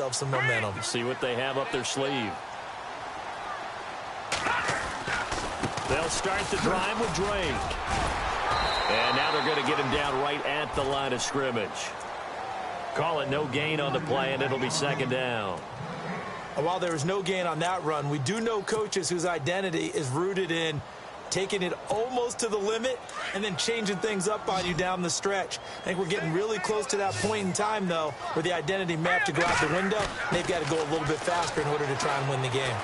themselves some momentum. See what they have up their sleeve. They'll start the drive with Drake. And now they're going to get him down right at the line of scrimmage. Call it no gain on the play, and it'll be second down. While there was no gain on that run, we do know coaches whose identity is rooted in taking it almost to the limit and then changing things up on you down the stretch. I think we're getting really close to that point in time, though, where the identity may have to go out the window. They've got to go a little bit faster in order to try and win the game.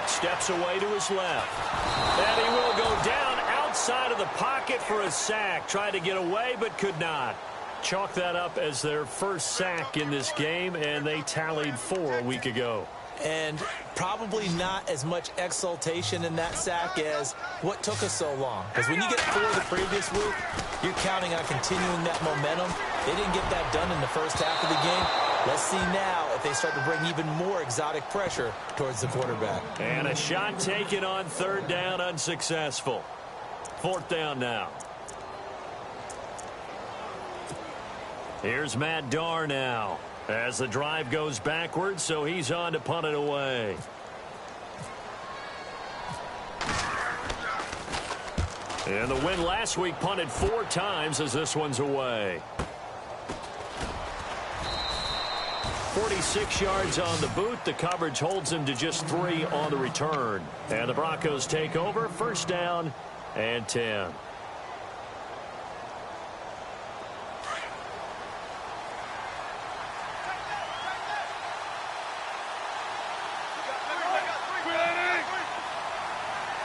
Steps away to his left. And he will go down outside of the pocket for a sack. Tried to get away, but could not. Chalk that up as their first sack in this game, and they tallied 4 a week ago. And probably not as much exultation in that sack as what took us so long. Because when you get 4 the previous week, you're counting on continuing that momentum. They didn't get that done in the first half of the game. Let's see now if they start to bring even more exotic pressure towards the quarterback. And a shot taken on third down, unsuccessful. Fourth down now. Here's Matt Darr now as the drive goes backwards, so he's on to punt it away. And the win last week punted 4 times as this one's away. 46 yards on the boot. The coverage holds him to just 3 on the return. And the Broncos take over. First down and 10.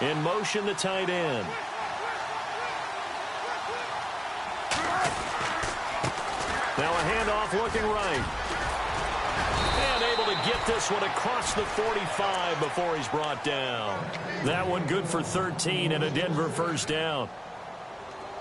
In motion, the tight end. Now a handoff looking right. And able to get this one across the 45 before he's brought down. That one good for 13 and a Denver first down.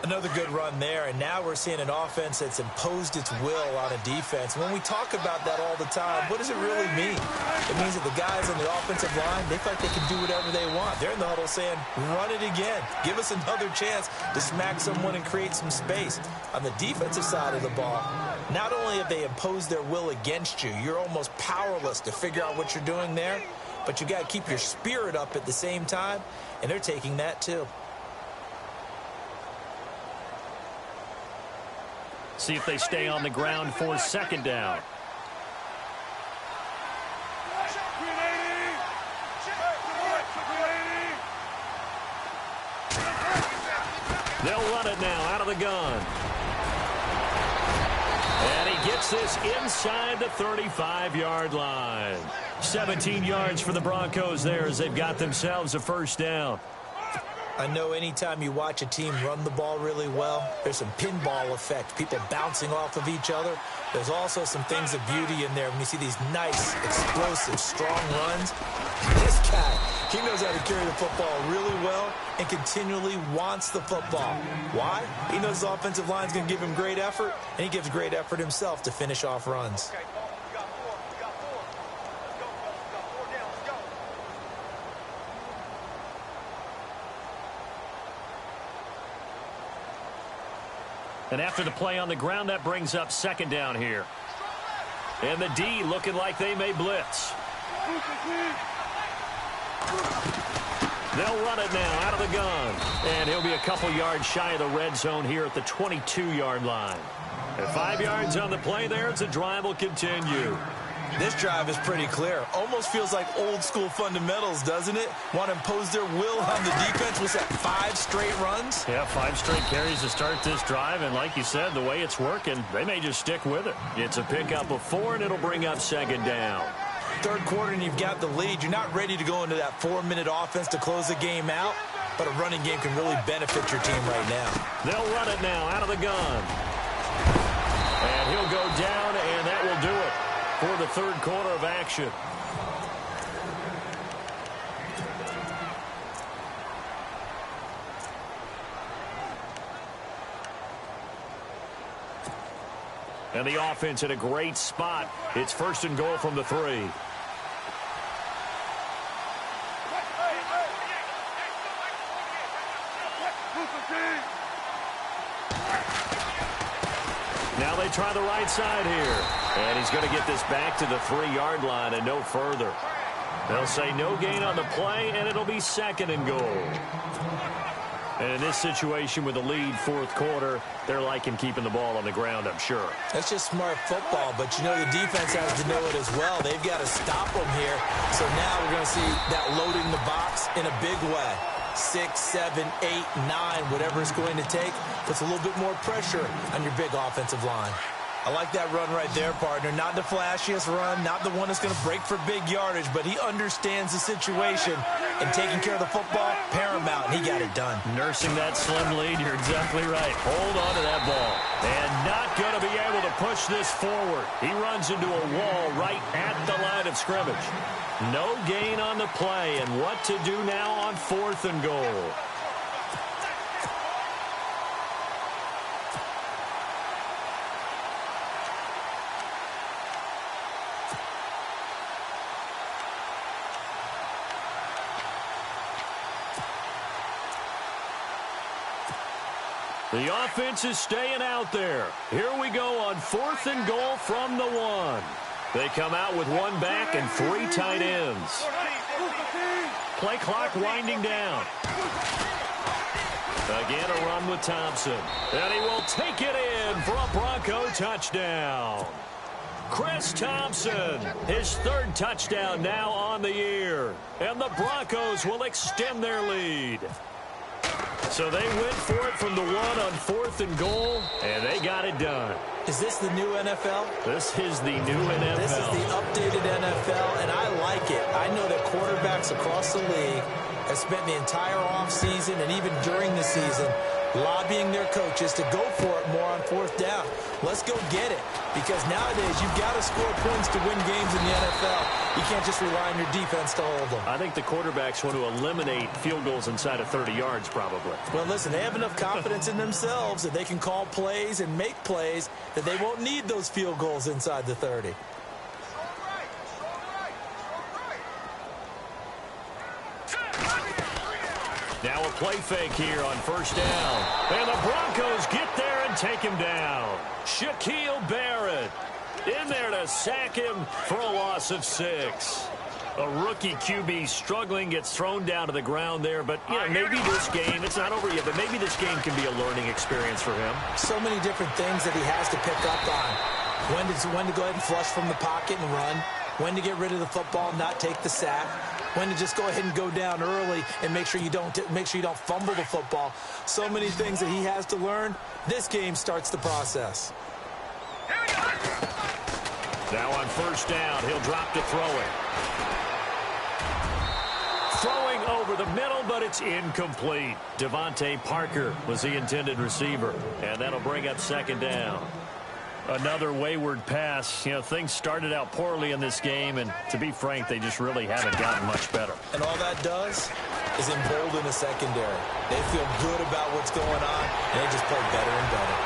Another good run there, and now we're seeing an offense that's imposed its will on a defense. When we talk about that all the time, what does it really mean? It means that the guys on the offensive line, they feel like they can do whatever they want. They're in the huddle saying, run it again. Give us another chance to smack someone and create some space. On the defensive side of the ball, not only have they imposed their will against you, you're almost powerless to figure out what you're doing there, but you got to keep your spirit up at the same time, and they're taking that too. See if they stay on the ground for second down. They'll run it now out of the gun. And he gets this inside the 35-yard line. 17 yards for the Broncos there as they've got themselves a first down. I know anytime you watch a team run the ball really well, there's some pinball effect, people bouncing off of each other. There's also some things of beauty in there when you see these nice, explosive, strong runs. This guy, he knows how to carry the football really well and continually wants the football. Why? He knows his offensive line's going to give him great effort, and he gives great effort himself to finish off runs. And after the play on the ground, that brings up second down here. And the D looking like they may blitz. They'll run it now out of the gun. And he'll be a couple yards shy of the red zone here at the 22-yard line. And 5 yards on the play there as the drive will continue. This drive is pretty clear. Almost feels like old-school fundamentals, doesn't it? Want to impose their will on the defense. Was that 5 straight runs? Yeah, 5 straight carries to start this drive. And like you said, the way it's working, they may just stick with it. It's a pickup of 4, and it'll bring up second down. Third quarter, and you've got the lead. You're not ready to go into that 4-minute offense to close the game out, but a running game can really benefit your team right now. They'll run it now out of the gun. And he'll go down, and that will do it for the third quarter of action. And the offense in a great spot. It's first and goal from the 3. Now they try the right side here. And he's going to get this back to the 3-yard line and no further. They'll say no gain on the play, and it'll be 2nd and goal. And in this situation with the lead 4th quarter, they're liking keeping the ball on the ground, I'm sure. That's just smart football, but you know the defense has to know it as well. They've got to stop them here. So now we're going to see that loading the box in a big way. 6, 7, 8, 9, whatever it's going to take, puts a little bit more pressure on your big offensive line. I like that run right there, partner. Not the flashiest run, not the one that's going to break for big yardage, but he understands the situation, and taking care of the football, paramount, and he got it done. Nursing that slim lead, you're exactly right. Hold on to that ball. And not going to be able to push this forward. He runs into a wall right at the line of scrimmage. No gain on the play, and what to do now on 4th and goal. The offense is staying out there. Here we go on 4th and goal from the 1. They come out with 1 back and 3 tight ends. Play clock winding down. Again, a run with Thompson. And he will take it in for a Bronco touchdown. Chris Thompson, his 3rd touchdown now on the year. And the Broncos will extend their lead. So they went for it from the 1 on 4th and goal, and they got it done. Is this the new NFL? This is the new NFL. This is the updated NFL, and I like it. I know that quarterbacks across the league have spent the entire offseason and even during the season lobbying their coaches to go for it more on 4th down. Let's go get it, because nowadays you've got to score points to win games in the NFL. You can't just rely on your defense to hold them. I think the quarterbacks want to eliminate field goals inside of 30 yards probably. Well, listen, they have enough confidence in themselves that they can call plays and make plays that they won't need those field goals inside the 30. Now a play fake here on 1st down. And the Broncos get there and take him down. Shaquille Barrett in there to sack him for a loss of 6. A rookie QB struggling, gets thrown down to the ground there. But, you know, maybe this game, it's not over yet, but maybe this game can be a learning experience for him. So many different things that he has to pick up on. When to go ahead and flush from the pocket and run. When to get rid of the football and not take the sack. When to just go ahead and go down early and make sure you don't fumble the football. So many things that he has to learn. This game starts the process. Now on 1st down, he'll drop to throw it. Throwing over the middle, but it's incomplete. Devontae Parker was the intended receiver, and that'll bring up 2nd down. Another wayward pass. You know, things started out poorly in this game, and to be frank, they just really haven't gotten much better. And all that does is embolden the secondary. They feel good about what's going on, and they just play better and better.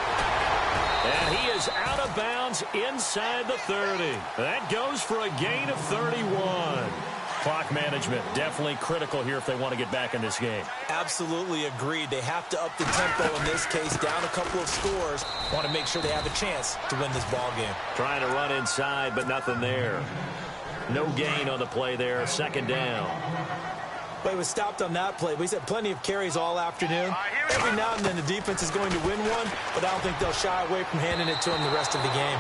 And he is out of bounds inside the 30. That goes for a gain of 31. Clock management definitely critical here if they want to get back in this game. Absolutely agreed. They have to up the tempo in this case, down a couple of scores. Want to make sure they have a chance to win this ball game. Trying to run inside, but nothing there. No gain on the play there. 2nd down. But he was stopped on that play. He's had plenty of carries all afternoon. Every now and then the defense is going to win one, but I don't think they'll shy away from handing it to him the rest of the game.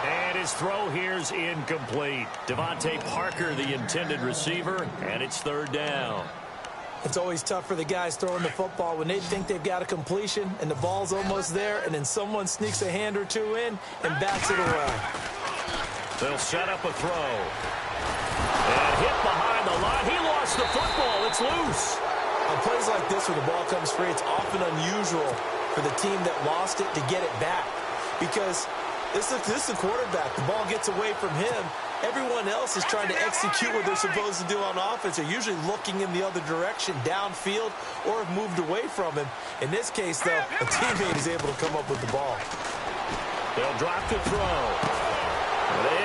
And his throw here's incomplete. Devontae Parker, the intended receiver, and it's 3rd down. It's always tough for the guys throwing the football when they think they've got a completion and the ball's almost there, and then someone sneaks a hand or two in and bats it away. They'll set up a throw. And hit behind the line. He lost the football. It's loose. On plays like this where the ball comes free, it's often unusual for the team that lost it to get it back, because this is the quarterback. The ball gets away from him. Everyone else is trying to execute what they're supposed to do on offense. They're usually looking in the other direction, downfield, or have moved away from him. In this case, though, a teammate is able to come up with the ball. They'll drop to throw.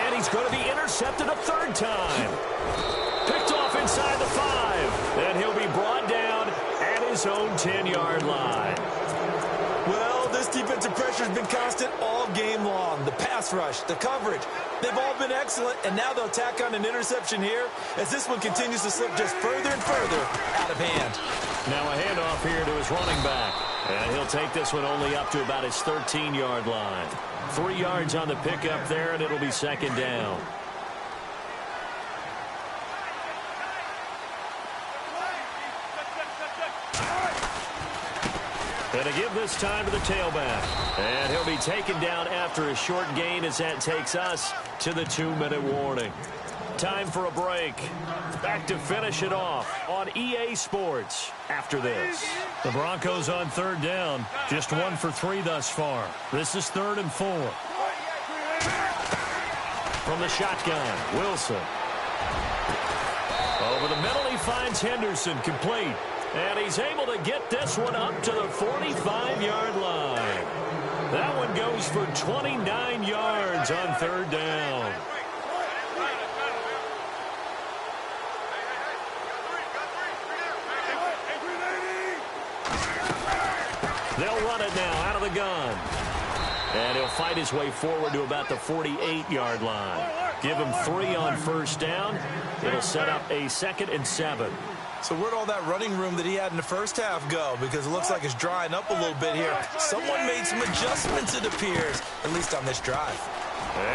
And he's going to be intercepted a 3rd time. Picked off inside the 5. And he'll be brought down at his own 10-yard line. Well, this Defensive pressure has been constant all game long. The pass rush, the coverage, they've all been excellent, and now they'll tack on an interception here as this one continues to slip just further and further out of hand. Now a handoff here to his running back, and he'll take this one only up to about his 13-yard line. 3 yards on the pickup there, and it'll be second down. And to give this time to the tailback. And he'll be taken down after a short gain as that takes us to the 2-minute warning. Time for a break. Back to finish it off on EA Sports after this. The Broncos on third down. Just 1 for 3 thus far. This is 3rd and 4. From the shotgun, Wilson. Over the middle, he finds Henderson, complete. And he's able to get this one up to the 45-yard line. That one goes for 29 yards on 3rd down. They'll run it now out of the gun. And he'll fight his way forward to about the 48-yard line. Give him 3 on 1st down. It'll set up a 2nd and 7. So where'd all that running room that he had in the first half go? Because it looks like it's drying up a little bit here. Someone made some adjustments, it appears, at least on this drive.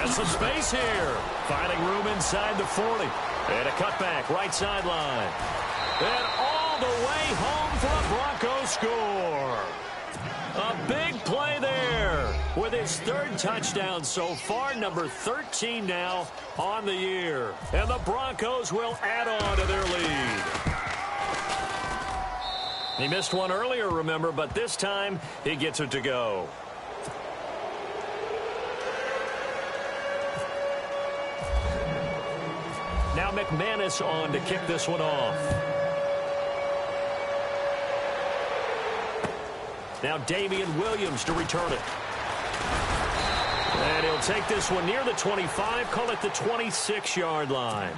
And some space here. Finding room inside the 40. And a cutback, right sideline. And all the way home for a Broncos score. A big play there with his 3rd touchdown so far, number 13 now on the year. And the Broncos will add on to their lead. He missed one earlier, remember, but this time he gets it to go. Now McManus on to kick this one off. Now Damian Williams to return it. And he'll take this one near the 25, call it the 26-yard line.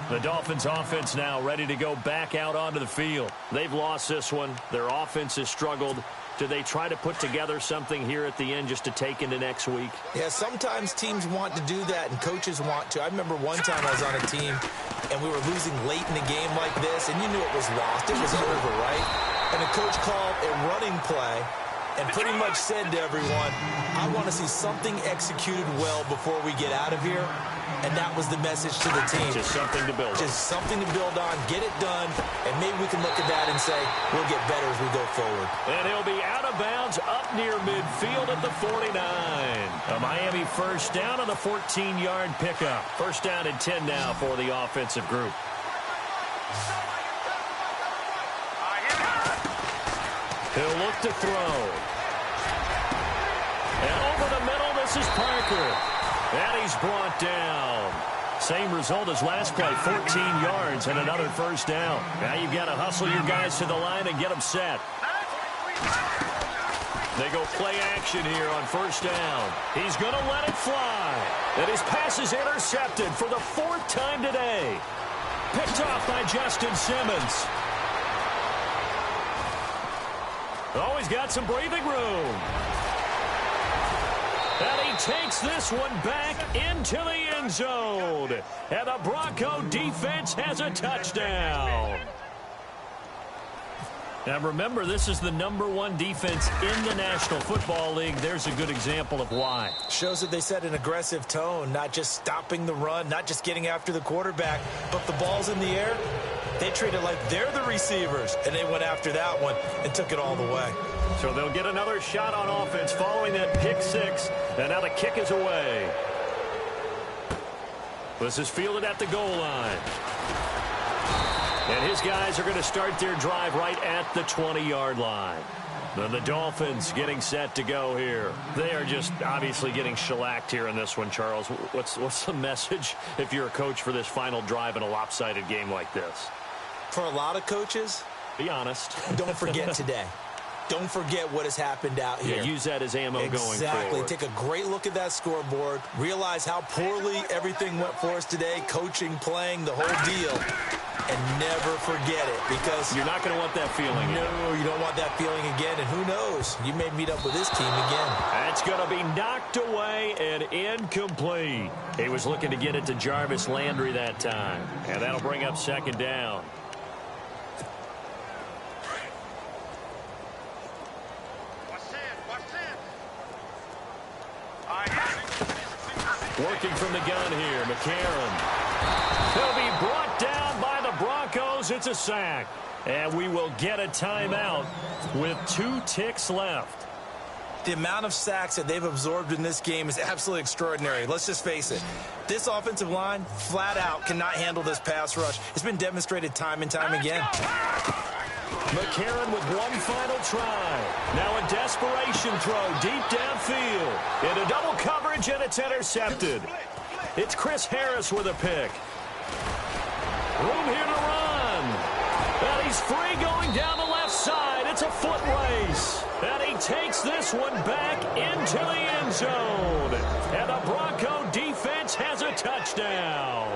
The Dolphins offense now ready to go back out onto the field. They've lost this one. Their offense has struggled. Do they try to put together something here at the end just to take into next week? Yeah, sometimes teams want to do that and coaches want to. I remember one time I was on a team and we were losing late in a game like this, and you knew it was lost. It was over, right? And the coach called a running play and pretty much said to everyone, I want to see something executed well before we get out of here. And that was the message to the team. Just something to build on. Just something to build on, get it done, and maybe we can look at that and say, we'll get better as we go forward. And he'll be out of bounds up near midfield at the 49. A Miami 1st down on the 14-yard pickup. 1st down and 10 now for the offensive group. He'll look to throw. And over the middle, this is Parker. And he's brought down. Same result as last play, 14 yards and another 1st down. Now you've got to hustle your guys to the line and get them set. They go play action here on 1st down. He's going to let it fly. And his pass is intercepted for the 4th time today. Picked off by Justin Simmons. Oh, he's got some breathing room. And he takes this one back into the end zone. And the Bronco defense has a touchdown. Now remember, this is the #1 defense in the National Football League. There's a good example of why. Shows that they set an aggressive tone, not just stopping the run, not just getting after the quarterback, but the ball's in the air. They treat it like they're the receivers, and they went after that one and took it all the way. So they'll get another shot on offense following that pick 6, and now the kick is away. This is fielded at the goal line. And his guys are going to start their drive right at the 20-yard line. Then the Dolphins getting set to go here. They are just obviously getting shellacked here in this one, Charles. What's the message if you're a coach for this final drive in a lopsided game like this? For a lot of coaches, be honest. Don't forget today. Don't forget what has happened out here. Yeah, use that as ammo going forward. Exactly. Take a great look at that scoreboard. Realize how poorly everything went for us today. Coaching, playing, the whole deal. and never forget it, because you're not going to want that feeling again. No, you don't want that feeling again, and who knows? You may meet up with this team again. That's going to be knocked away and incomplete. He was looking to get it to Jarvis Landry that time, and that'll bring up second down. Working from the gun here, McCarron. He'll be brought down by the Broncos. It's a sack. And we will get a timeout with 2 ticks left. The amount of sacks that they've absorbed in this game is absolutely extraordinary. Let's just face it. This offensive line, flat out, cannot handle this pass rush. It's been demonstrated time and time again. McCarron with one final try. Now a desperation throw deep downfield. Into double coverage, and it's intercepted. It's Chris Harris with a pick. Room here to run. And he's free going down the left side. It's a foot race. And he takes this one back into the end zone. And the Bronco defense has a touchdown.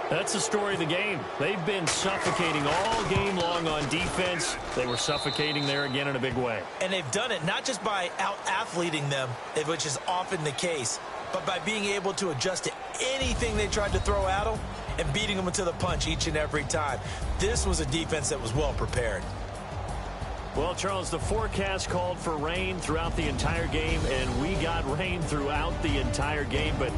That's the story of the game. They've been suffocating all game long on defense. They were suffocating there again in a big way. And they've done it not just by out-athleting them, which is often the case, but by being able to adjust to anything they tried to throw at them and beating them to the punch each and every time. This was a defense that was well prepared. Well, Charles, the forecast called for rain throughout the entire game, and we got rain throughout the entire game, but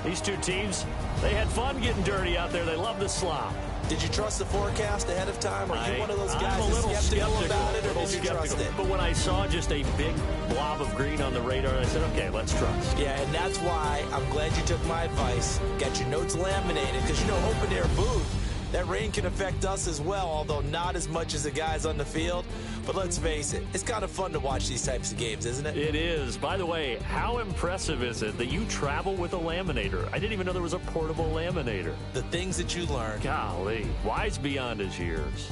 these two teams, they had fun getting dirty out there. They love the slop. Did you trust the forecast ahead of time? Are you one of those guys I'm a little skeptical about it, or did you trust it? But when I saw just a big blob of green on the radar, I said, okay, let's trust. Yeah, and that's why I'm glad you took my advice. Got your notes laminated, because, you know, open air booth, that rain can affect us as well, although not as much as the guys on the field. But let's face it, it's kind of fun to watch these types of games, isn't it? It is. By the way, how impressive is it that you travel with a laminator? I didn't even know there was a portable laminator. The things that you learn. Golly, wise beyond his years.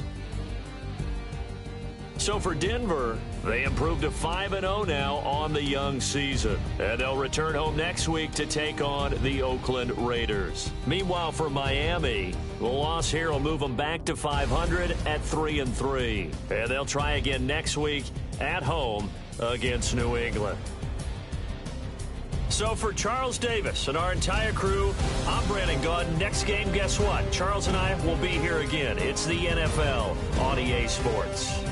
So for Denver, they improved to 5-0 now on the young season. And they'll return home next week to take on the Oakland Raiders. Meanwhile, for Miami, the loss here will move them back to 500 at 3-3. And they'll try again next week at home against New England. So for Charles Davis and our entire crew, I'm Brandon Gaudin. Next game, guess what? Charles and I will be here again. It's the NFL on EA Sports.